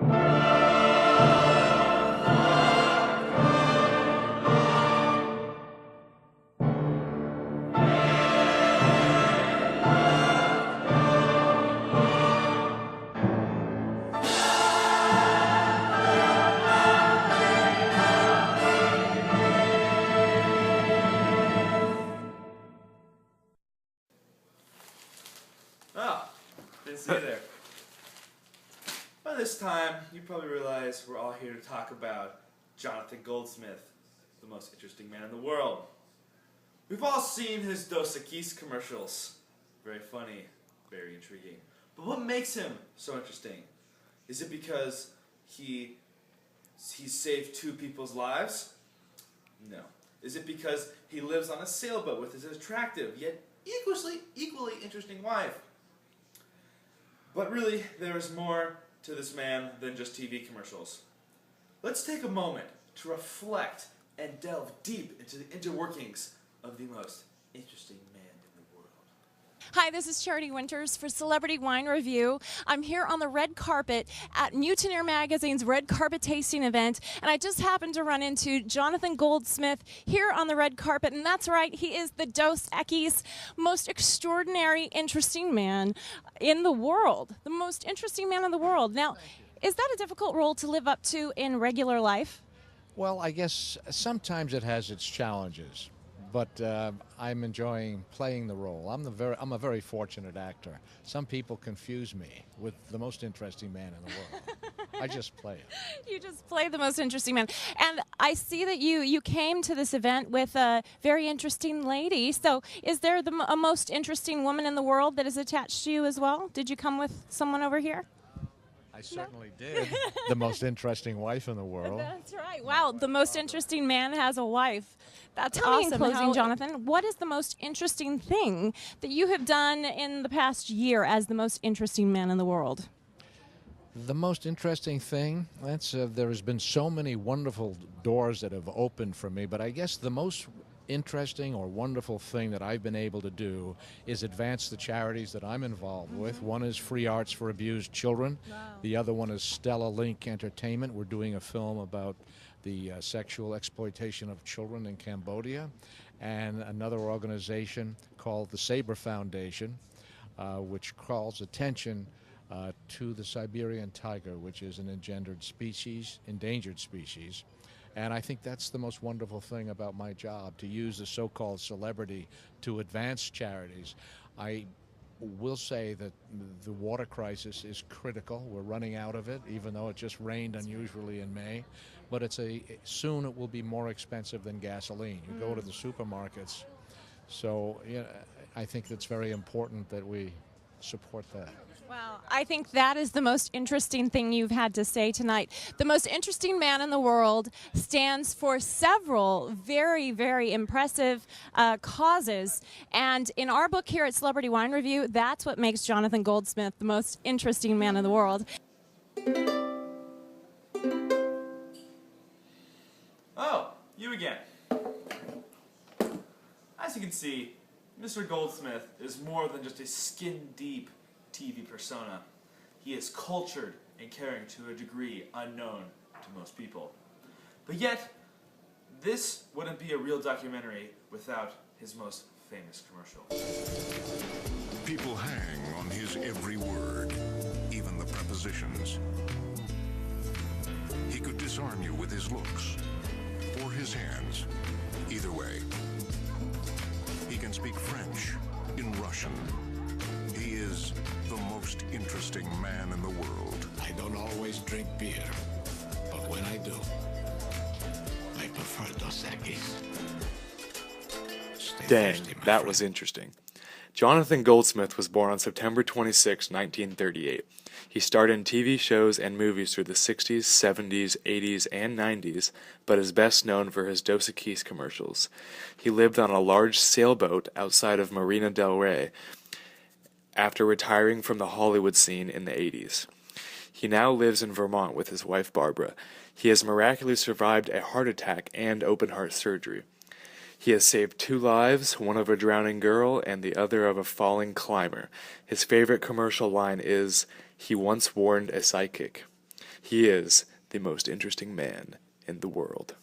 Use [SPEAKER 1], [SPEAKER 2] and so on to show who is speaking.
[SPEAKER 1] Oh, didn't see you there. By this time, you probably realize we're all here to talk about Jonathan Goldsmith, the most interesting man in the world. We've all seen his Dos Equis commercials. Very funny, very intriguing. But what makes him so interesting? Is it because he saved 2 people's lives? No. Is it because he lives on a sailboat with his attractive yet equally interesting wife? But really, there is more to this man than just TV commercials. Let's take a moment to reflect and delve deep into the interworkings of the most interesting man in the world.
[SPEAKER 2] Hi, this is Charity Winters for Celebrity Wine Review. I'm here on the red carpet at Mutineer Magazine's Red Carpet Tasting event, and I just happened to run into Jonathan Goldsmith here on the red carpet, and that's right, he is the Dos Equis most extraordinary, interesting man in the world. The most interesting man in the world. Now, is that a difficult role to live up to in regular life?
[SPEAKER 3] Well, I guess sometimes it has its challenges, but I'm enjoying playing the role. I'm a very fortunate actor. Some people confuse me with the most interesting man in the world. I just play it.
[SPEAKER 2] You just play the most interesting man. And I see that you came to this event with a very interesting lady. So is there a most interesting woman in the world that is attached to you as well? Did you come with someone over here?
[SPEAKER 3] I certainly did. The most interesting wife in the world.
[SPEAKER 2] That's right. Wow, the most interesting man has a wife. That's awesome. In closing, Jonathan, what is the most interesting thing that you have done in the past year as the most interesting man in the world?
[SPEAKER 3] The most interesting thing, there has been so many wonderful doors that have opened for me, but I guess the most interesting or wonderful thing that I've been able to do is advance the charities that I'm involved with. One is Free Arts for Abused Children. Wow. The other one is Stella Link Entertainment. We're doing a film about the sexual exploitation of children in Cambodia. And another organization called the Sabre Foundation, which calls attention to the Siberian tiger, which is an endangered species. And I think that's the most wonderful thing about my job, to use the so-called celebrity to advance charities. I will say that the water crisis is critical. We're running out of it, even though it just rained unusually in May. But soon it will be more expensive than gasoline. You go to the supermarkets. So I think it's very important that we support that.
[SPEAKER 2] Well, I think that is the most interesting thing you've had to say tonight. The most interesting man in the world stands for several very, very impressive causes. And in our book here at Celebrity Wine Review, that's what makes Jonathan Goldsmith the most interesting man in the world.
[SPEAKER 1] Oh, you again. As you can see, Mr. Goldsmith is more than just a skin-deep TV persona. He is cultured and caring to a degree unknown to most people. But yet, this wouldn't be a real documentary without his most famous commercial.
[SPEAKER 4] People hang on his every word, even the prepositions. He could disarm you with his looks or his hands. Either way. He can speak French, in Russian. He is the most interesting man in the world.
[SPEAKER 5] I don't always drink beer, but when I do, I prefer Dos Equis.
[SPEAKER 6] Dang, that was interesting. Jonathan Goldsmith was born on September 26, 1938. He starred in TV shows and movies through the 60s, 70s, 80s, and 90s, but is best known for his Dos Equis commercials. He lived on a large sailboat outside of Marina del Rey after retiring from the Hollywood scene in the 80s. He now lives in Vermont with his wife Barbara. He has miraculously survived a heart attack and open-heart surgery. He has saved 2 lives, one of a drowning girl and the other of a falling climber. His favorite commercial line is, "He once warned a psychic." He is the most interesting man in the world.